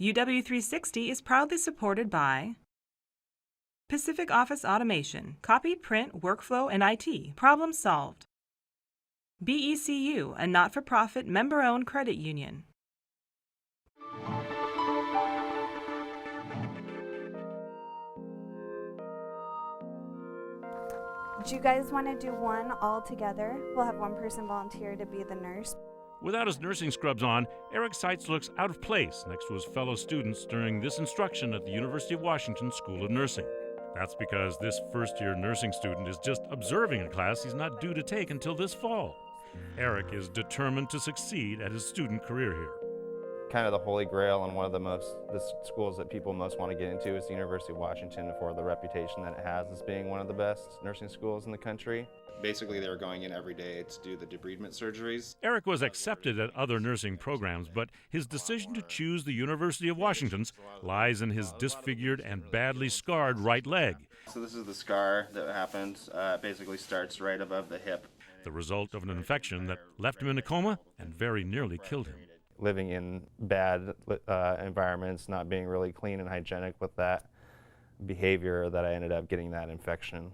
UW360 is proudly supported by Pacific Office Automation, Copy, Print, Workflow, and IT. Problem solved. BECU, a not-for-profit member-owned credit union. Do you guys want to do one all together? We'll have one person volunteer to be the nurse. Without his nursing scrubs on, Eric Seitz looks out of place next to his fellow students during this instruction at the University of Washington School of Nursing. That's because this first-year nursing student is just observing a class he's not due to take until this fall. Eric is determined to succeed at his student career here. Kind of the holy grail and one of the schools that people most want to get into is the University of Washington for the reputation that it has as being one of the best nursing schools in the country. Basically, they were going in every day to do the debridement surgeries. Eric was accepted at other nursing programs, but his decision to choose the University of Washington's lies in his disfigured and badly scarred right leg. So this is the scar that happened. It basically starts right above the hip. The result of an infection that left him in a coma and very nearly killed him. Living in bad environments, not being really clean and hygienic with that behavior, that I ended up getting that infection.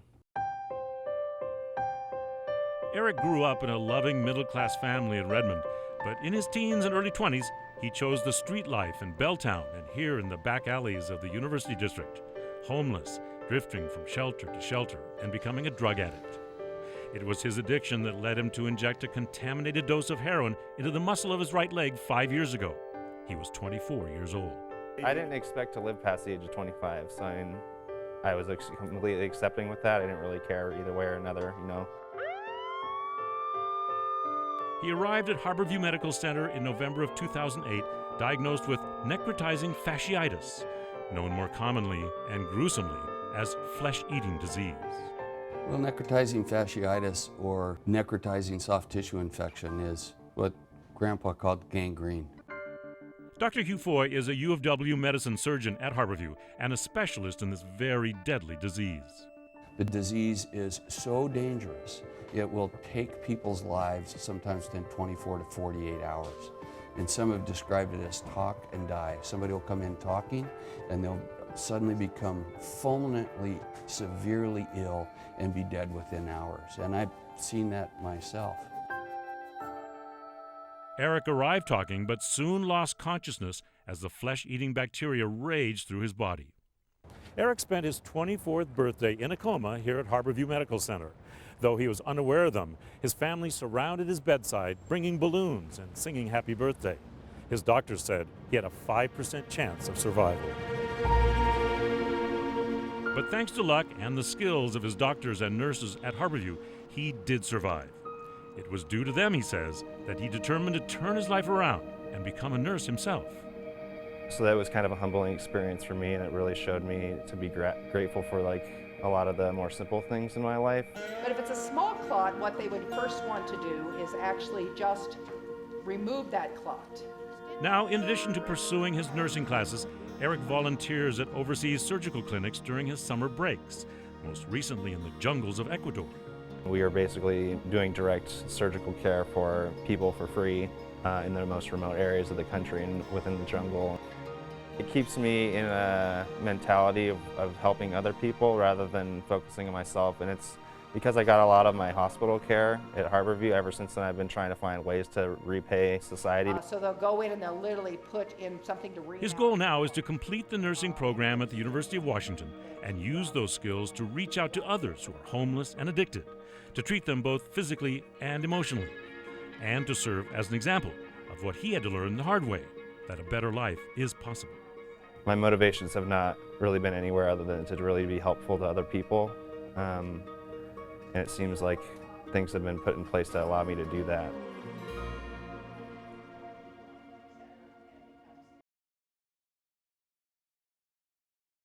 Eric grew up in a loving middle-class family in Redmond, but in his teens and early 20s, he chose the street life in Belltown and here in the back alleys of the University District, homeless, drifting from shelter to shelter, and becoming a drug addict. It was his addiction that led him to inject a contaminated dose of heroin into the muscle of his right leg 5 years ago. He was 24 years old. I didn't expect to live past the age of 25, so I was completely accepting with that. I didn't really care either way or another, you know. He arrived at Harborview Medical Center in November of 2008, diagnosed with necrotizing fasciitis, known more commonly and gruesomely as flesh-eating disease. Well, necrotizing fasciitis or necrotizing soft tissue infection is what Grandpa called gangrene. Dr. Hugh Foy is a U of W medicine surgeon at Harborview and a specialist in this very deadly disease. The disease is so dangerous, it will take people's lives sometimes within 24 to 48 hours. And some have described it as talk and die. Somebody will come in talking and they'll suddenly become fulminantly, severely ill and be dead within hours. And I've seen that myself. Eric arrived talking, but soon lost consciousness as the flesh-eating bacteria raged through his body. Eric spent his 24th birthday in a coma here at Harborview Medical Center. Though he was unaware of them, his family surrounded his bedside, bringing balloons and singing happy birthday. His doctors said he had a 5% chance of survival. But thanks to luck and the skills of his doctors and nurses at Harborview, he did survive. It was due to them, he says, that he determined to turn his life around and become a nurse himself. So that was kind of a humbling experience for me, and it really showed me to be grateful for a lot of the more simple things in my life. But if it's a small clot, what they would first want to do is actually just remove that clot. Now, in addition to pursuing his nursing classes, Eric volunteers at overseas surgical clinics during his summer breaks, most recently in the jungles of Ecuador. We are basically doing direct surgical care for people for free in the most remote areas of the country and within the jungle. It keeps me in a mentality of helping other people rather than focusing on myself, and it's because I got a lot of my hospital care at Harborview. Ever since then, I've been trying to find ways to repay society. So they'll go in and they'll literally put in something to read. His goal now is to complete the nursing program at the University of Washington and use those skills to reach out to others who are homeless and addicted, to treat them both physically and emotionally, and to serve as an example of what he had to learn the hard way, that a better life is possible. My motivations have not really been anywhere other than to really be helpful to other people. And it seems like things have been put in place to allow me to do that.